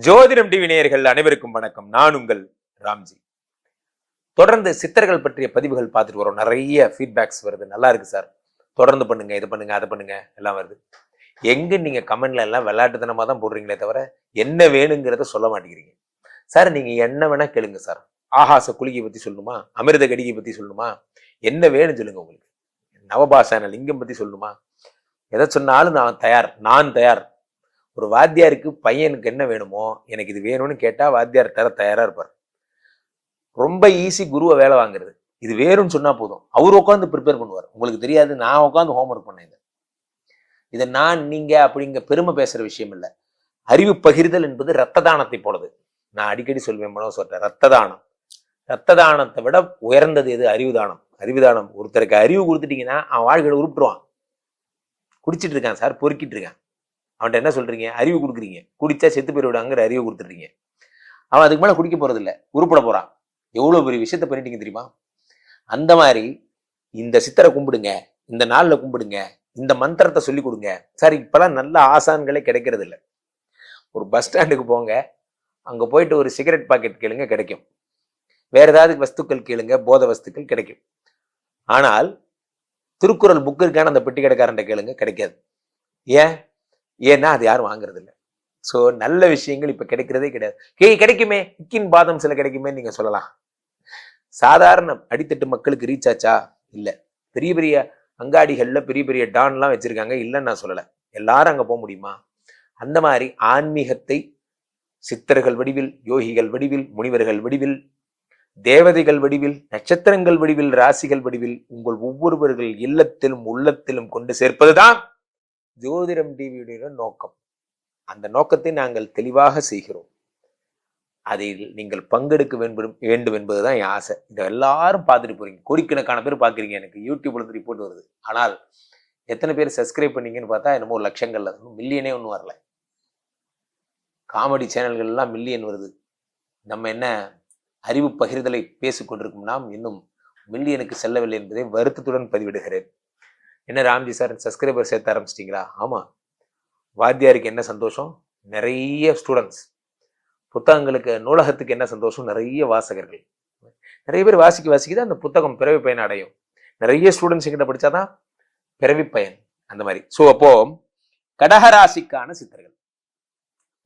ஜோதிடம் டிவி நேயர்கள் அனைவருக்கும் வணக்கம். நான் உங்கள் ராம்ஜி. தொடர்ந்து சித்தர்கள் பற்றிய பதிவுகள் பார்த்துட்டு வரோம். நிறைய ஃபீட்பேக்ஸ் வருது. நல்லா இருக்கு சார், தொடர்ந்து பண்ணுங்க, இது பண்ணுங்க, அதை பண்ணுங்க, எல்லாம் வருது. எங்க நீங்க கமெண்ட்ல எல்லாம் விளையாட்டுத்தனமா தான் போடுறீங்களே தவிர என்ன வேணுங்கிறத சொல்ல மாட்டேங்கிறீங்க. சார் நீங்க என்ன வேணா கேளுங்க சார். ஆகாச குளிகை பத்தி சொல்லணுமா, அமிர்த கடிகை பத்தி சொல்லணுமா, என்ன வேணும் சொல்லுங்க. உங்களுக்கு நவபாசான லிங்கம் பத்தி சொல்லணுமா, எதை சொன்னாலும் நான் தயார். ஒரு வாத்தியாருக்கு பையனுக்கு என்ன வேணுமோ, எனக்கு இது வேணும்னு கேட்டா வாத்தியார் தர தயாரா இருப்பார். ரொம்ப ஈஸி குருவை வேலை வாங்குறது. இது வேணும்னு சொன்னா போதும், அவர் உட்காந்து ப்ரிப்பேர் பண்ணுவார். உங்களுக்கு தெரியாது, நான் உட்காந்து ஹோம்ஒர்க் பண்ணேன். இதை நான் நீங்க அப்படிங்க பெருமை பேசுற விஷயம் இல்லை. அறிவு பகிர்தல் என்பது ரத்த தானத்தை போலது. நான் அடிக்கடி சொல்வேன், சொல்றேன், ரத்த தானத்தை விட உயர்ந்தது எது? அறிவு தானம். அறிவு தானம். ஒருத்தருக்கு அறிவு கொடுத்துட்டீங்கன்னா அவன் வாழ்க்கையில உருப்பிடுவான். குடிச்சிட்டு இருக்கான் சார், பொறுக்கிட்டு இருக்கான், அவன்கிட்ட என்ன சொல்றீங்க? அறிவு கொடுக்குறீங்க. குடிச்சா செத்து போயிடுவாங்கிற அறிவு கொடுத்துட்றீங்க. அவன் அதுக்கு மேல குடிக்க போறது இல்லை, உருப்பட போறான். எவ்வளவு பெரிய விஷயத்த பண்ணிட்டீங்க தெரியுமா? அந்த மாதிரி இந்த சித்தரை கும்பிடுங்க, இந்த நாள்ல கும்பிடுங்க, இந்த மந்திரத்தை சொல்லி கொடுங்க. சார் இப்பெல்லாம் நல்ல ஆசான்களே கிடைக்கிறது இல்லை. ஒரு பஸ் ஸ்டாண்டுக்கு போங்க, அங்க போயிட்டு ஒரு சிகரெட் பாக்கெட் கேளுங்க, கிடைக்கும். வேற ஏதாவது வஸ்துக்கள் கேளுங்க, போத வஸ்துக்கள் கிடைக்கும். ஆனால் திருக்குறள் புக்கு இருக்கான அந்த பெட்டி கடைக்காரன் கேளுங்க, கிடைக்காது. ஏன்னா அது யாரும் வாங்குறது இல்லை. ஸோ நல்ல விஷயங்கள் இப்ப கிடைக்கிறதே கிடையாது. கிடைக்குமே, இக்கின் பாதம் சில கிடைக்குமே நீங்க சொல்லலாம். சாதாரண அடித்தட்டு மக்களுக்கு ரீச் ஆச்சா? இல்ல. பெரிய பெரிய அங்காடிகள்ல பெரிய பெரிய டான்லாம் வச்சிருக்காங்க, இல்லைன்னு நான் சொல்லலை. எல்லாரும் அங்க போக முடியுமா? அந்த மாதிரி ஆன்மீகத்தை சித்தர்கள் வடிவில், யோகிகள் வடிவில், முனிவர்கள் வடிவில், தேவதைகள் வடிவில், நட்சத்திரங்கள் வடிவில், ராசிகள் வடிவில் உங்கள் ஒவ்வொருவர்கள் இல்லத்திலும் உள்ளத்திலும் கொண்டு சேர்ப்பதுதான் ஜோதிடம் டிவியுடைய நோக்கம். அந்த நோக்கத்தை நாங்கள் தெளிவாக செய்கிறோம். அதில் நீங்கள் பங்கெடுக்க வேண்டும் என்பதுதான் என் ஆசை. இதை எல்லாரும் பார்த்துட்டு போறீங்க, கோடிக்கணக்கான பேர் பார்க்குறீங்க. எனக்கு யூடியூப்ல இருந்து ரிப்போர்ட் வருது. ஆனால் எத்தனை பேர் சப்ஸ்கிரைப் பண்ணீங்கன்னு பார்த்தா என்னமோ லட்சங்கள்ல, மில்லியனே ஒன்றும் வரல. காமெடி சேனல்கள் எல்லாம் மில்லியன் வருது. நம்ம என்ன அறிவு பகிர்தலை பேசிக் கொண்டிருக்கும் நாம் இன்னும் மில்லியனுக்கு செல்லவில்லை என்பதை வருத்தத்துடன் பதிவிடுகிறேன். என்ன ராம்ஜி சார், சப்ஸ்கிரைபர் சேர்த்து ஆரம்பிச்சிட்டிங்களா? ஆமா. வாத்தியாருக்கு என்ன சந்தோஷம்? நிறைய ஸ்டூடெண்ட்ஸ். புத்தகங்களுக்கு, நூலகத்துக்கு என்ன சந்தோஷம்? நிறைய வாசகர்கள். நிறைய பேர் வாசிக்க அந்த புத்தகம் பிறவி பயன் அடையும். நிறைய ஸ்டூடெண்ட்ஸ் கிட்ட படிச்சாதான் பிறவி பயன். அந்த மாதிரி. ஸோ அப்போ கடகராசிக்கான சித்தர்கள்,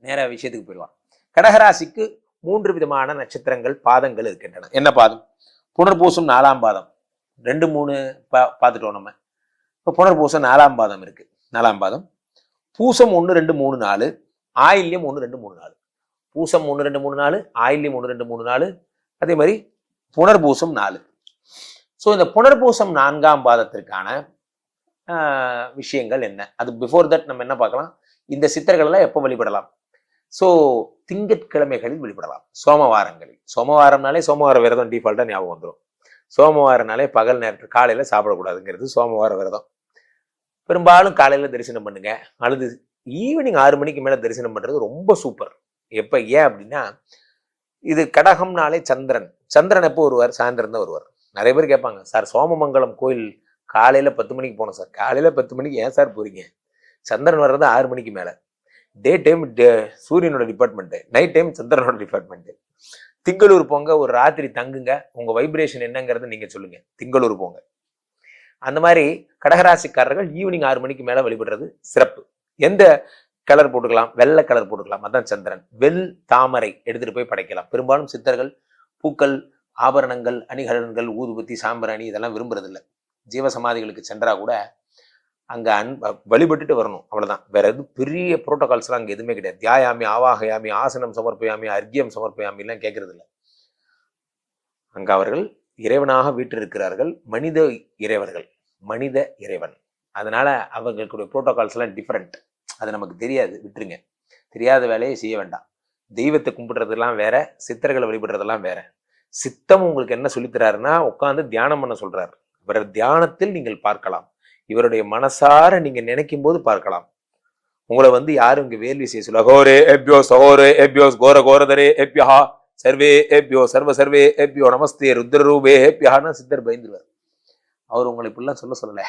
நேர விஷயத்துக்கு போயிடுவான். கடகராசிக்கு 3 விதமான நட்சத்திரங்கள், பாதங்கள் இருக்கின்றன. என்ன பாதம்? புனர்பூசம் 4ஆம் பாதம். 2, 3 பார்த்துட்டோம் நம்ம. இப்போ புனர்பூசம் 4ஆம் பாதம் இருக்கு. 4ஆம் பாதம். பூசம் 1, 2, 3, 4, ஆயில்யம் 1, 2, 3, 4. பூசம் 1, 2, 3, 4, ஆயில்யம் 1, 2, 3, 4. அதே மாதிரி புனர்பூசம் 4. ஸோ இந்த புனர்பூசம் 4ஆம் பாதத்திற்கான விஷயங்கள் என்ன? அது பிஃபோர் தட் நம்ம என்ன பார்க்கலாம்? இந்த சித்தர்கள் எல்லாம் எப்போ வழிபடலாம்? ஸோ திங்கட்கிழமைகளில் வழிபடலாம், சோமவாரங்களில். சோமவாரம்னாலே சோமவார விரதம் டிஃபால்ட்டா ஞாபகம் வந்துடும். சோமவாரனாலே பகல் நேரத்தில் காலையில சாப்பிடக்கூடாதுங்கிறது சோமவார விரதம். பெரும்பாலும் காலையில தரிசனம் பண்ணுங்க, அல்லது ஈவினிங் 6 மணிக்கு மேல தரிசனம் பண்றது ரொம்ப சூப்பர். எப்ப? ஏன் அப்படின்னா, இது கடகம்னாலே சந்திரன் எப்போ வருவார்? சாயந்தரம் தான் வருவார். நிறைய பேர் கேட்பாங்க, சார் சோமமங்கலம் கோயில் காலையில 10 மணிக்கு போனோம் சார். காலையில 10 மணிக்கு ஏன் சார் போறீங்க? சந்திரன் வர்றது 6 மணிக்கு மேல. டே டைம் சூரியனோட டிபார்ட்மெண்ட், நைட் டைம் சந்திரனோட டிபார்ட்மெண்ட். திங்களூர் போங்க, ஒரு ராத்திரி தங்குங்க, உங்க வைப்ரேஷன் என்னங்கிறத நீங்க சொல்லுங்க. திங்களூர் போங்க. அந்த மாதிரி கடகராசிக்காரர்கள் ஈவினிங் 6 மணிக்கு மேல வழிபடுறது சிறப்பு. எந்த கலர் போட்டுக்கலாம்? வெள்ளை கலர் போட்டுக்கலாம். அதான் சந்திரன். தாமரை எடுத்துட்டு போய் படைக்கலாம். பெரும்பாலும் சித்தர்கள் பூக்கள், ஆபரணங்கள், அணிகலன்கள், ஊதுபத்தி, சாம்பிராணி இதெல்லாம் விரும்புறது இல்லை. ஜீவசமாதிகளுக்கு சென்றா கூட அங்க வழிபட்டுட்டு வரணும், அவ்வளவுதான். வேற எதுவும் பெரிய புரோட்டோகால்ஸ் எல்லாம் அங்க எதுவுமே கிடையாது. தியாயாமி, ஆவாகயாமி, ஆசனம் சமர்ப்பயாமி, அர்க்கியம் சமர்ப்பயாமி எல்லாம் கேட்கறது இல்லை. அங்க அவர்கள் இறைவனாக வீற்றிருக்கிறார்கள். மனித இறைவன். அதனால அவர்களுடைய புரோட்டோகால்ஸ் எல்லாம் டிஃப்ரெண்ட். அது நமக்கு தெரியாது, விட்டுருங்க. தெரியாத வேலையை செய்ய வேண்டாம். தெய்வத்தை கும்பிடுறதெல்லாம் வேற, சித்தர்களை வழிபடுறதெல்லாம் வேற. சித்தம் உங்களுக்கு என்ன சொல்லித்தராருன்னா, உட்காந்து தியானம் பண்ண சொல்றாரு. இவரது தியானத்தில் நீங்கள் பார்க்கலாம், இவருடைய மனசார நீங்க நினைக்கும் போது பார்க்கலாம். உங்களை யாரும் இங்க வேள்வி செய்ய சொல்ல, ஹோரே ஏப்யோ சகோரே ஏப்யோ கோர கோரதரே ஏப்யா சர்வே ஏப்யோ சர்வ சர்வே ஏப்யோ நமஸ்தே ருத்ரரூபே ஏப்யான்னு சித்தர் பயந்துருவார். அவர் உங்களை இப்படிலாம் சொல்லல.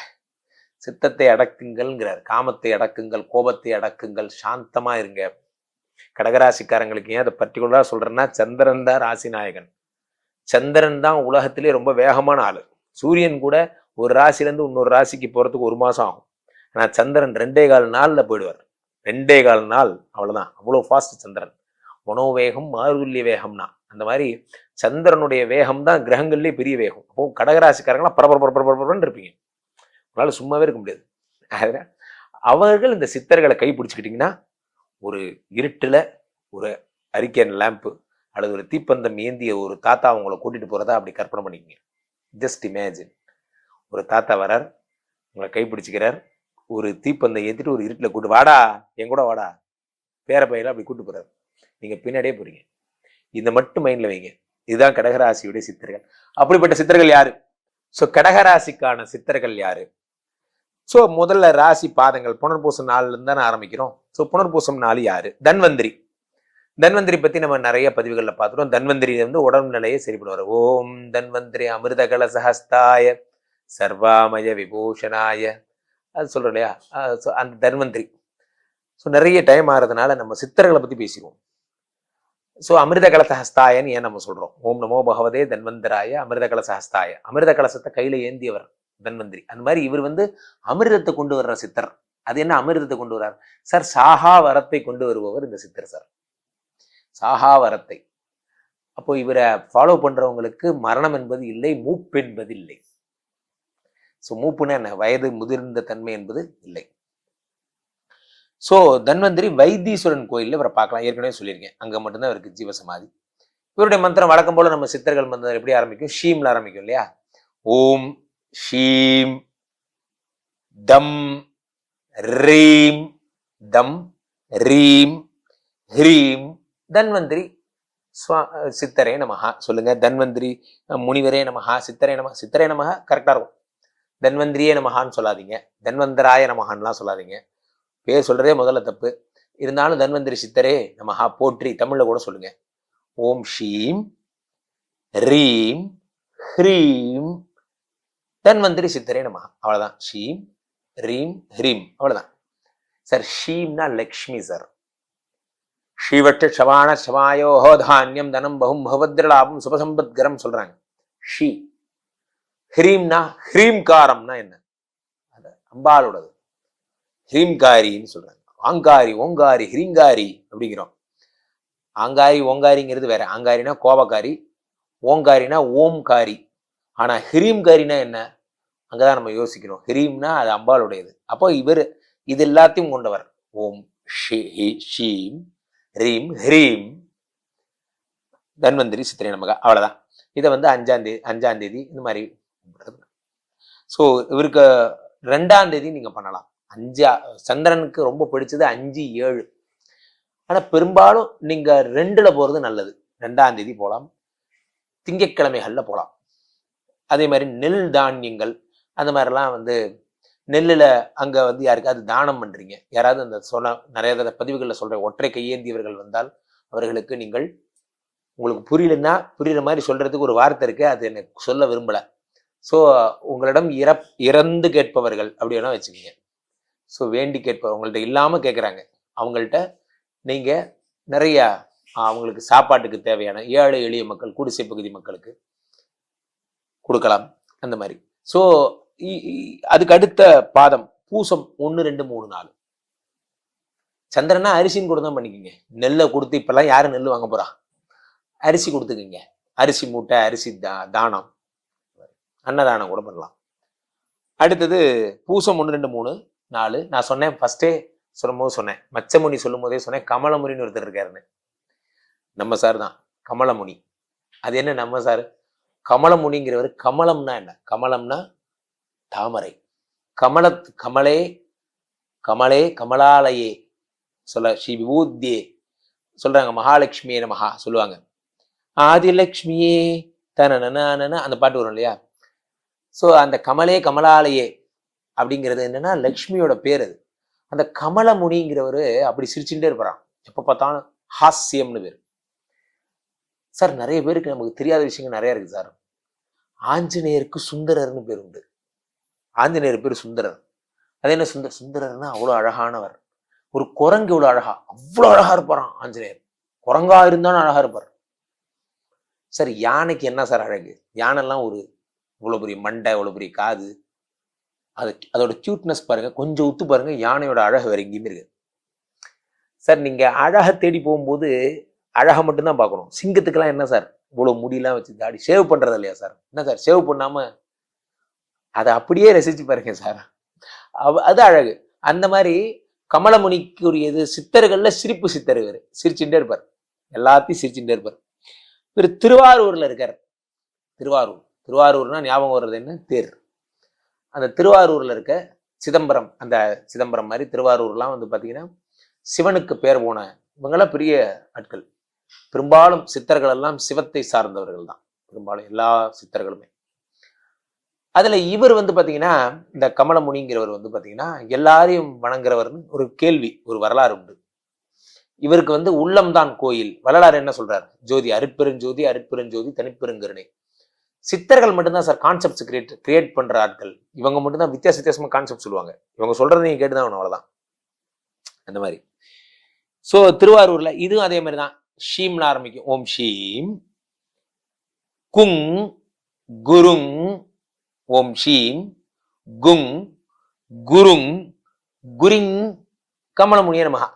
சித்தத்தை அடக்குங்கள்ங்கிறார். காமத்தை அடக்குங்கள், கோபத்தை அடக்குங்கள், சாந்தமா இருங்க. கடகராசிக்காரங்களுக்கு ஏன் அதை பர்டிகுலரா சொல்றேன்னா, சந்திரன் தான் ராசி நாயகன். சந்திரன் தான் உலகத்திலே ரொம்ப வேகமான ஆளு. சூரியன் கூட ஒரு ராசியிலேருந்து இன்னொரு ராசிக்கு போறதுக்கு 1 மாசம் ஆகும். ஆனா சந்திரன் 2.25 நாள்ல போயிடுவார். 2.25 நாள், அவ்வளவுதான். அவ்வளோ ஃபாஸ்ட் சந்திரன். மனோவேகம் மாருல்ய வேகம்னா அந்த மாதிரி சந்திரனுடைய வேகம் தான் கிரகங்கள்லேயே பெரிய வேகம். அப்போ கடகராசிக்காரங்களாம் பரபரன்னு இருப்பீங்க. உங்களால சும்மாவே இருக்க முடியாது. அவர்கள் இந்த சித்தர்களை கை பிடிச்சிக்கிட்டீங்கன்னா, ஒரு இருட்டுல ஒரு அரிக்கன் லேம்பு அல்லது ஒரு தீப்பந்தம் ஏந்திய ஒரு தாத்தா அவங்களை கூட்டிட்டு போறதா அப்படி கற்பனை பண்ணிக்கங்க. Just imagine. ஒரு தாத்தா வரார், உங்களை கை பிடிச்சிக்கிறார், ஒரு தீப்பந்தம் ஏற்றிட்டு ஒரு இருட்டில் கூட்டு வாடா, என் கூட வாடா, பேர பையில அப்படி கூட்டு போறாரு. நீங்க பின்னாடியே போறீங்க. இதை மட்டும் மைண்ட்ல வைங்க. இதுதான் கடகராசியுடைய சித்தர்கள். அப்படிப்பட்ட சித்தர்கள் யாரு? ஸோ கடகராசிக்கான சித்தர்கள் யாரு? ஸோ முதல்ல ராசி பாதங்கள் புனர்பூசம் 4ல இருந்து தானே ஆரம்பிக்கிறோம். ஸோ புனர்பூசம் 4 யாரு? தன்வந்திரி. தன்வந்திரி பத்தி நம்ம நிறைய பதிவுகளில் பார்த்துட்டோம். தன்வந்திரி உடம்பு நிலையை சரிப்படுவார். ஓம் தன்வந்திரி அமிர்த கலசஹஸ்தாய சர்வாமய விபூஷணாய, அது சொல்றோம் இல்லையா? அந்த தன்வந்திரி. ஸோ நிறைய டைம் ஆகிறதுனால நம்ம சித்தர்களை பத்தி பேசிடுவோம். ஸோ அமிர்த கலசஹஸ்தாயன்னு ஏன் நம்ம சொல்றோம்? ஓம் நமோ பகவதே தன்வந்தராய அமிர்த கலசஹஸ்தாய. அமிர்த கலசத்தை கையில ஏந்தியவர் தன்வந்திரி. அந்த மாதிரி இவர் அமிர்தத்தை கொண்டு வர்ற சித்தர். அது என்ன அமிர்தத்தை கொண்டு வர்றார் சார்? சாகா வரத்தை கொண்டு வருபவர் இந்த சித்தர் சார். சாகா வரத்தை. அப்போ இவரை ஃபாலோ பண்றவங்களுக்கு மரணம் என்பது இல்லை, மூப்பு என்பது இல்லை. ஸோ மூப்புன்னா என்ன? வயது முதிர்ந்த தன்மை என்பது இல்லை. ஸோ தன்வந்திரி வைத்தீஸ்வரன் கோயிலில் இவரை பார்க்கலாம். ஏற்கனவே சொல்லியிருக்கேன், அங்கே மட்டும்தான் இவருக்கு ஜீவசமாதி. இவருடைய மந்திரம் வழக்கம் போல நம்ம சித்தர்கள் மந்திரம் எப்படி ஆரம்பிக்கும்? ஷீம்ல ஆரம்பிக்கும் இல்லையா? ஓம் ஷீம் தம் ரீம் தம் ரீம் ஹ்ரீம் தன்வந்திரி சித்தரே நமஹா. சொல்லுங்க, தன்வந்திரி முனிவரே நமஹா, சித்தரே நமஹா. சித்தரே நமஹா கரெக்டா இருக்கும். தன்வந்திரியே நமஹான்னு சொல்லாதீங்க, தன்வந்தராய நமஹான்லாம் சொல்லாதீங்க. பேர் சொல்றதே முதல்ல தப்பு. இருந்தாலும் தன்வந்திரி சித்தரே நமஹா போற்றி தமிழ்ல கூட சொல்லுங்க. ஓம் ஷீம் ரீம் ஹ்ரீம் தன்வந்திரி சித்தரே நமஹா. அவ்வளவுதான். ஷீம் ரீம் ஹ்ரீம், அவ்வளவுதான் சார். ஷீம்னா லக்ஷ்மி சார். ஸ்ரீவட்ட சவான சமாயோஹோ தானியம் தனம் பகும் பகவத்ரலாபம் சுபசம்பத்கரம் சொல்றாங்க. ஷீ. ஹ்ரீம்னா ஹ்ரீம்காரம்னா என்ன? அது அம்பாளோடது. ஹ்ரீம்காரின்னு சொல்றாங்க. ஆங்காரி ஓங்காரி ஹ்ரீங்காரி அப்படிங்கிறோம். ஆங்காரி ஓங்காரிங்கிறது வேற. ஆங்காரினா கோபக்காரி, ஓங்காரினா ஓம்காரி. ஆனா ஹ்ரீம்காரினா என்ன? அங்கதான் நம்ம யோசிக்கணும். ஹ்ரீம்னா அது அம்பாளுடையது. அப்போ இவர் இது எல்லாத்தையும் கொண்டவர். ஓம் ஷீம் ரீம் ஹ்ரீம் தன்வந்திரி சித்திரை நமகா. அவ்வளவுதான். இதை 5ஆம் தேதி இந்த மாதிரி. ஸோ இவருக்கு 2ஆம் தேதி நீங்க பண்ணலாம். சந்திரனுக்கு ரொம்ப பிடிச்சது 5, 7. ஆனா பெரும்பாலும் நீங்க 2ல போறது நல்லது. 2ஆம் தேதி போகலாம், திங்கட்கிழமைகள்ல போகலாம். அதே மாதிரி நெல் தானியங்கள் அந்த மாதிரிலாம் நெல்லுல அங்க யாருக்காவது தானம் பண்றீங்க, யாராவது அந்த நிறைய பதிவுகளில் சொல்ற ஒற்றை கையேந்தியவர்கள் வந்தால் அவர்களுக்கு நீங்கள், உங்களுக்கு புரியலன்னா புரியுற மாதிரி சொல்றதுக்கு ஒரு வார்த்தை இருக்கு, அது எனக்கு சொல்ல விரும்பல. ஸோ உங்களிடம் இறந்து கேட்பவர்கள் அப்படி வேணா வச்சுக்கோங்க. ஸோ வேண்டி கேட்பவர் உங்கள்ட்ட இல்லாம கேட்குறாங்க, அவங்கள்ட்ட நீங்க நிறைய அவங்களுக்கு சாப்பாட்டுக்கு தேவையான ஏழை எளிய மக்கள், குடிசை பகுதி மக்களுக்கு கொடுக்கலாம் அந்த மாதிரி. ஸோ அதுக்கு அடுத்த பாதம் பூசம் 1, 2, 3, 4. சந்திரனா அரிசின்னு கூட தான் பண்ணிக்கோங்க. நெல்லை கொடுத்து இப்பெல்லாம் யாரு நெல் வாங்க போறா? அரிசி கொடுத்துக்குங்க. அரிசி மூட்டை, அரிசி தானம், அன்னதானம் கூட பண்ணலாம். அடுத்தது பூசம் 1, 2, 3, 4. நான் சொன்னேன் ஃபர்ஸ்டே சொல்லும்போது சொன்னேன், மச்சமுனி சொல்லும் போதே சொன்னேன், கமலமுனின்னு ஒருத்தர் இருக்காருன்னு. நம்ம சார் தான் கமலமுனி. அது என்ன நம்ம சார்? கமலமுனிங்கிறவர். கமலம்னா என்ன? கமலம்னா தாமரை. கமலே கமலே கமலாலயே சொல்ல ஸ்ரீ விபூத்தியே சொல்றாங்க. மகாலட்சுமியே நமஹா சொல்லுவாங்க. ஆதிலட்சுமியே தனன அந்த பாட்டு வரும் இல்லையா? ஸோ அந்த கமலே கமலாலயே அப்படிங்கிறது என்னன்னா லக்ஷ்மியோட பேர். அது அந்த கமலமுனிங்கிறவரு அப்படி சிரிச்சுட்டே இருப்பாராம், எப்ப பார்த்தாலும். ஹாஸ்யம்னு பேர் சார். நிறைய பேருக்கு நமக்கு தெரியாத விஷயங்கள் நிறைய இருக்கு சார். ஆஞ்சநேயருக்கு சுந்தரர்னு பேர் உண்டு. ஆஞ்சநேயர் பேர் சுந்தரர். அது என்ன சுந்தரர்னா அவ்வளோ அழகானவர். ஒரு குரங்கு இவ்வளவு அழகா, அவ்வளவு அழகா இருப்பாராம் ஆஞ்சநேயர். குரங்கா இருந்தாலும் அழகா இருப்பார். சார் யானைக்கு என்ன சார் அழகு? யானைலாம் ஒரு இவ்வளவு பெரிய மண்டை, இவ்வளவு பெரிய காது, அதோட கியூட்னஸ் பாருங்க, கொஞ்சம் உத்து பாருங்க, யானையோட அழகு வேற எங்கேயுமே இருக்கு. சார் நீங்க அழகை தேடி போகும்போது அழகை மட்டும்தான் பார்க்கணும். சிங்கத்துக்கெல்லாம் என்ன சார் இவ்வளவு முடியெல்லாம் வச்சு தாடி சேவ் பண்றது இல்லையா சார்? என்ன சார் சேவ் பண்ணாம அதை அப்படியே ரசிச்சு பாருங்க சார், அது அழகு. அந்த மாதிரி கமலமுனிக்குரியது சித்தர்கள்ல சிரிப்பு சித்தர், இவர் சிரிச்சுட்டே இருப்பார், எல்லாத்தையும் சிரிச்சுட்டே இருப்பார். இவர் திருவாரூர்ல இருக்கார். திருவாரூர்னா ஞாபகம் வர்றது என்ன? தேர். அந்த திருவாரூர்ல இருக்க சிதம்பரம், அந்த சிதம்பரம் மாதிரி திருவாரூர்லாம் வந்து பாத்தீங்கன்னா சிவனுக்கு பேர் போன இவங்கெல்லாம் பெரிய ஆட்கள். பெரும்பாலும் சித்தர்கள் எல்லாம் சிவத்தை சார்ந்தவர்கள் தான், பெரும்பாலும் எல்லா சித்தர்களுமே. அதுல இவர் வந்து பாத்தீங்கன்னா இந்த கமலமுனிங்கிறவர் வந்து பாத்தீங்கன்னா எல்லாரையும் வணங்குறவர்னு ஒரு கேள்வி, ஒரு வரலாறு உண்டு. இவருக்கு வந்து உள்ளம்தான் கோயில். வரலாறு என்ன சொல்றாரு? ஜோதி, அருட்பெருஞ்சோதி, அருட்பெருஞ்சோதி, தனிப்பெருங்கருணை. சித்தர்கள் மட்டும்தான் சார் கான்செப்ட்ஸ் கிரியேட் பண்ற ஆட்கள். இவங்க மட்டும்தான் வித்தியாசமா கான்செப்ட் சொல்லுவாங்க. இவங்க சொல்றதை நீங்க கேட்டுதான் ஆகணும், அவ்வளவுதான். அந்த மாதிரி. சோ திருவாரூர்ல இதுவும் அதே மாதிரிதான். ஷீம்ல ஆரம்பிக்கும். ஓம் ஷீம் குங் குருங், ஓம் ஷீம் குங் குருங் குரிங் கமலமுனிய நமஹா.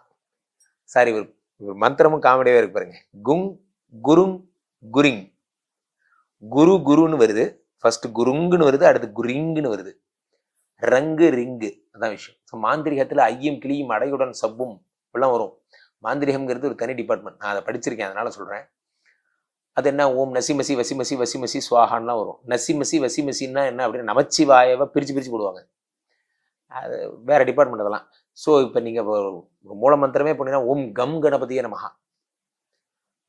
சார் இவர் மந்திரமும் காமெடியாவே இருக்கு பாருங்க. குங் குருங் குரிங், குரு குருன்னு வருது, ஃபர்ஸ்ட் குருங்குன்னு வருது, அடுத்து குரிங்குன்னு வருது, ரங்கு ரிங்கு, அதான் விஷயம். மாந்திரிகத்துல ஐயும் கிளியும் அடையுடன் சப்பும் எல்லாம் வரும். மாந்திரிகம்ங்கிறது ஒரு தனி டிபார்ட்மெண்ட், நான் அதை படிச்சிருக்கேன், அதனால சொல்றேன். அது என்ன? ஓம் நசிமசி வசிமசி வசிமசி சுவாகான்லாம் வரும். நசிமசி வசிமசின்னா என்ன அப்படின்னு நமச்சிவாயவை பிரிச்சு போடுவாங்க, அது வேற டிபார்ட்மெண்ட் அதெல்லாம். ஸோ இப்போ நீங்க மூல மந்திரமே போனீங்கன்னா ஓம் கம் கணபதியே நமஹா.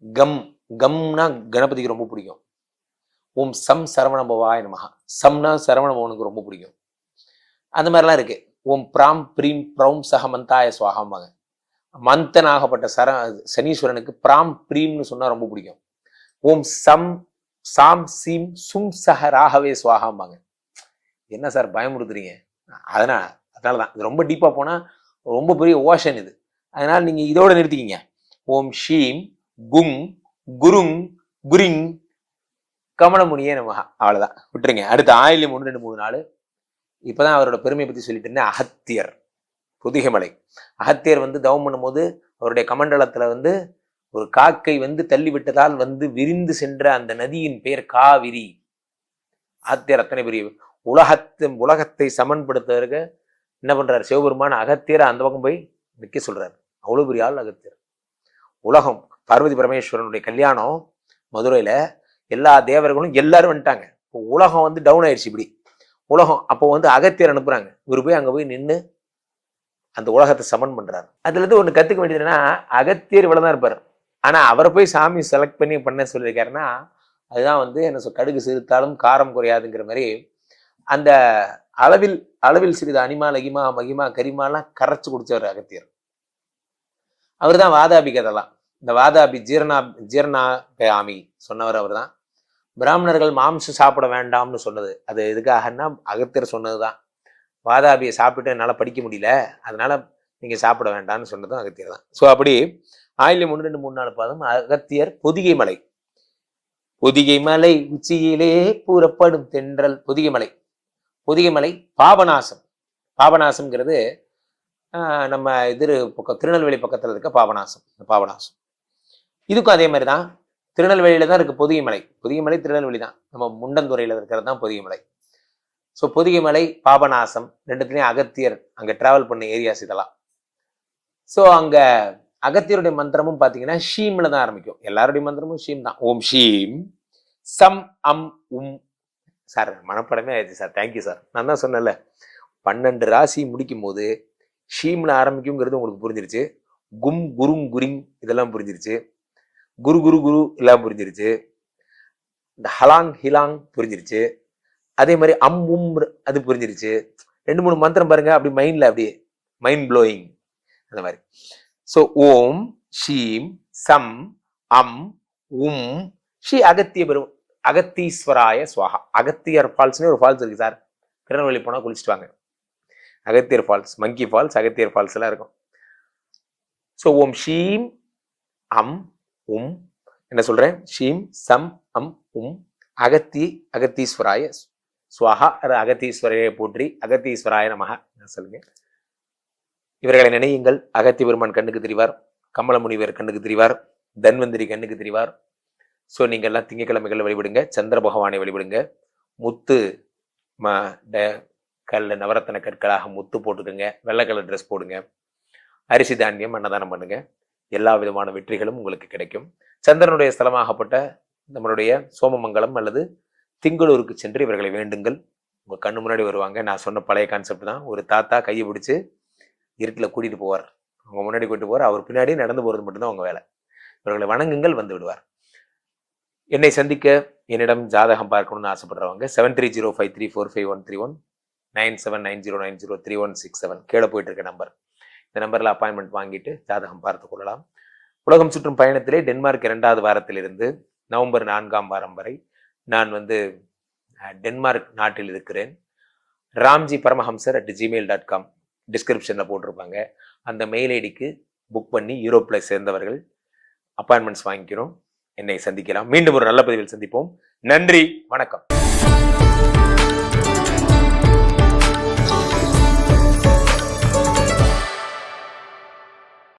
கம் கம்னா கணபதிக்கு ரொம்ப பிடிக்கும். ஓம் சம் சரவணபவாய நமஹா, சம்னா சரவணபவனுக்கு ரொம்ப பிடிக்கும். அந்த மாதிரிலாம் இருக்கு. ஓம் பிராம் பிரீம் பிரௌம் சக மந்தாய சுவாகாம்பாங்க. மந்தனாகப்பட்ட சனீஸ்வரனுக்கு பிராம் பிரீம்னு சொன்னா ரொம்ப பிடிக்கும். ஓம் சம் சாம் சீம் சும் சஹ ராகவே சுவாகாம்பாங்க. என்ன சார் பயமுறுத்துறீங்க? அதனாலதான் இது ரொம்ப டீப்பா போனா ரொம்ப பெரிய ஓஷன் இது. அதனால நீங்க இதோட நிறுத்திக்கிங்க. ஓம் ஷீம் குங் குருங் குரிங் கமலமுனியே நமஹா, அவ்வளவுதான், விட்டுருங்க. அடுத்து ஆயில்யம் 1 2 3 4. இப்பதான் அவரோட பெருமையை பத்தி சொல்லிட்டு இருந்தேன். அகத்தியர், பொதிகைமலை. அகத்தியர் வந்து தவம் பண்ணும்போது அவருடைய கமண்டலத்துல வந்து ஒரு காக்கை வந்து தள்ளி விட்டதால் வந்து விரிந்து சென்ற அந்த நதியின் பெயர் காவிரி. அகத்தியர் அத்தனை பெரிய உலகத்தை சமன்படுத்துவதற்கு என்ன பண்றாரு சிவபெருமான? அகத்தியரை அந்த பக்கம் போய் நிக்க சொல்றாரு. அவ்வளவு பெரிய ஆள் அகத்தியர். உலகம் பார்வதி பரமேஸ்வரனுடைய கல்யாணம் மதுரையில, எல்லா தேவர்களும் எல்லாரும் வந்துட்டாங்க. இப்போ உலகம் வந்து டவுன் ஆயிடுச்சு. இப்படி உலகம் அப்போ வந்து அகத்தியர் அனுப்புறாங்க. இவர் போய் அங்க போய் நின்று அந்த உலகத்தை சமன் பண்றாரு. அதுல இருந்து ஒண்ணு கத்துக்க வேண்டியதுன்னா, அகத்தியர் இவ்வளவுதான் இருப்பாரு, ஆனா அவரை போய் சாமி செலக்ட் பண்ண சொல்லியிருக்காருன்னா அதுதான் வந்து என்ன கடுகு சிறுத்தாலும் காரம் குறையாதுங்கிற மாதிரி அந்த அளவில் சிறிது அனிமா லகிமா மகிமா கரிமாலாம் கரைச்சு குடிச்சவர் அகத்தியர். அவர் தான் வாதாபி கதைலாம், இந்த வாதாபி ஜீரணாபயாமி சொன்னவர் அவர் தான். பிராமணர்கள் மாம்சம் சாப்பிட வேண்டாம்னு சொன்னது அது எதுக்காகன்னா அகத்தியர் சொன்னதுதான். வாதாபியை சாப்பிட்டு என்னால படிக்க முடியல, அதனால நீங்க சாப்பிட வேண்டாம்னு சொன்னதும் அகத்தியர் தான். ஸோ அப்படி ஆயில்யம் 1 2 3 4 பாதம் அகத்தியர். பொதிகை மலை, பொதிகை மலை உச்சியிலே பூரப்படும் தென்றல். பொதிகை மலை, பொதிகை மலை பாபநாசம். பாபநாசம்ங்கிறது நம்ம பக்கம் திருநெல்வேலி பக்கத்துல இருக்க பாபநாசம். பாபநாசம் இதுக்கும் அதே மாதிரி தான், திருநெல்வேலியில தான் இருக்கு பொதிகை மலை. பொதிகை மலை திருநெல்வேலி தான், நம்ம முண்டந்துறையில இருக்கிறது தான் பொதிகை மலை. ஸோ பொதிகை மலை பாபநாசம் ரெண்டுத்துலயும் அகத்தியர் அங்க டிராவல் பண்ண ஏரியாஸ் இதெல்லாம். ஸோ அங்க அகத்தியருடைய மந்திரமும் பாத்தீங்கன்னா ஷீம்ல தான் ஆரம்பிக்கும். எல்லாருடைய மந்திரமும் ஷீம் தான். ஓம் ஷீம் சம் அம் உம். சார் மனப்படமே ஆயிடுச்சு சார், தேங்க்யூ சார். நான் தான் சொன்னேன்ல 12 ராசி முடிக்கும் போது ஷீம்ல ஆரம்பிக்குங்கிறது உங்களுக்கு புரிஞ்சிருச்சு. கும் குருங் குரிங் இதெல்லாம் புரிஞ்சிருச்சு. குரு குரு குரு எல்லாம் புரிஞ்சிருச்சு. இந்த ஹலாங் ஹிலாங் புரிஞ்சிருச்சு. அதே மாதிரி அம் உம் அது புரிஞ்சிருச்சு. 2 3 மந்திரம் பாருங்க, அப்படி மைண்ட்ல அப்படியே மைண்ட் ப்ளோயிங் அந்த மாதிரி. ஸோ ஓம் ஷீம் சம் அம் உம் ஸ்ரீ அகத்திய பெரும் அகத்தீஸ்வராய சுவாகா. அகத்தியர் ஃபால்ஸ்னு ஒரு ஃபால்ஸ் இருக்கு சார், திருநெல்வேலி போனா குளிச்சுட்டு வாங்க. Agathiyar falls, monkey falls, Agathiyar falls எல்லாம் இருக்கும். ஸோ ஓம் ஷீம் அம் உம், என்ன சொல்றேன், ஷீம் சம் அம் உம் அகத்தீஸ்வராய ஸ்வஹா, அகத்தீஸ்வரையை போற்றி அகத்தீஸ்வராய நமஹ சொல்லுங்க. இவர்களை நினையுங்கள். அகத்திய பெருமான் கண்ணுக்கு தெரிவார், கமல முனிவர் கண்ணுக்கு தெரிவார், தன்வந்திரி கண்ணுக்கு தெரிவார். ஸோ நீங்க எல்லாம் திங்கக்கிழமைகள் வழிபடுங்க, சந்திர பகவானை வழிபடுங்க, முத்து கல்ல நவரத்தன கற்களாக முத்து போட்டுக்கோங்க, வெள்ளை கலர் ட்ரெஸ் போடுங்க, அரிசி தானியம் அன்னதானம் பண்ணுங்க, எல்லா விதமான வெற்றிகளும் உங்களுக்கு கிடைக்கும். சந்திரனுடைய ஸ்தலமாகப்பட்ட நம்மளுடைய சோமமங்கலம் அல்லது திங்களூருக்கு சென்று இவர்களை வேண்டுங்கள். உங்க கண்ணு முன்னாடி வருவாங்க. நான் சொன்ன பழைய கான்செப்ட் தான். ஒரு தாத்தா கையை பிடிச்சு இருட்டில் கூட்டிட்டு போவார், அவங்க முன்னாடி கூட்டிட்டு போவார், அவர் பின்னாடி நடந்து போறது மட்டும்தான் அவங்க வேலை. இவர்களை வணங்குங்கள், வந்து விடுவார். என்னை சந்திக்க, என்னிடம் ஜாதகம் பார்க்கணும்னு ஆசைப்படுறவங்க 7305345131 9790903167 கீழே போயிட்டு இருக்க நம்பர். இந்த நம்பர்ல அப்பாயின்மெண்ட் வாங்கிட்டு ஜாதகம் பார்த்து கொள்ளலாம். உலகம் சுற்றும் பயணத்திலே டென்மார்க் 2வது வாரத்திலிருந்து நவம்பர் 4ஆம் வாரம் வரை நான் டென்மார்க் நாட்டில் இருக்கிறேன். ramji.paramhamsar@gmail.com டிஸ்கிரிப்ஷன்ல போட்டிருப்பாங்க. அந்த மெயில் ஐடிக்கு புக் பண்ணி யூரோப்ல சேர்ந்தவர்கள் அப்பாயின்மெண்ட்ஸ் வாங்கிக்கிறோம், என்னை சந்திக்கலாம். மீண்டும் ஒரு நல்ல பதிவில் சந்திப்போம். நன்றி, வணக்கம்.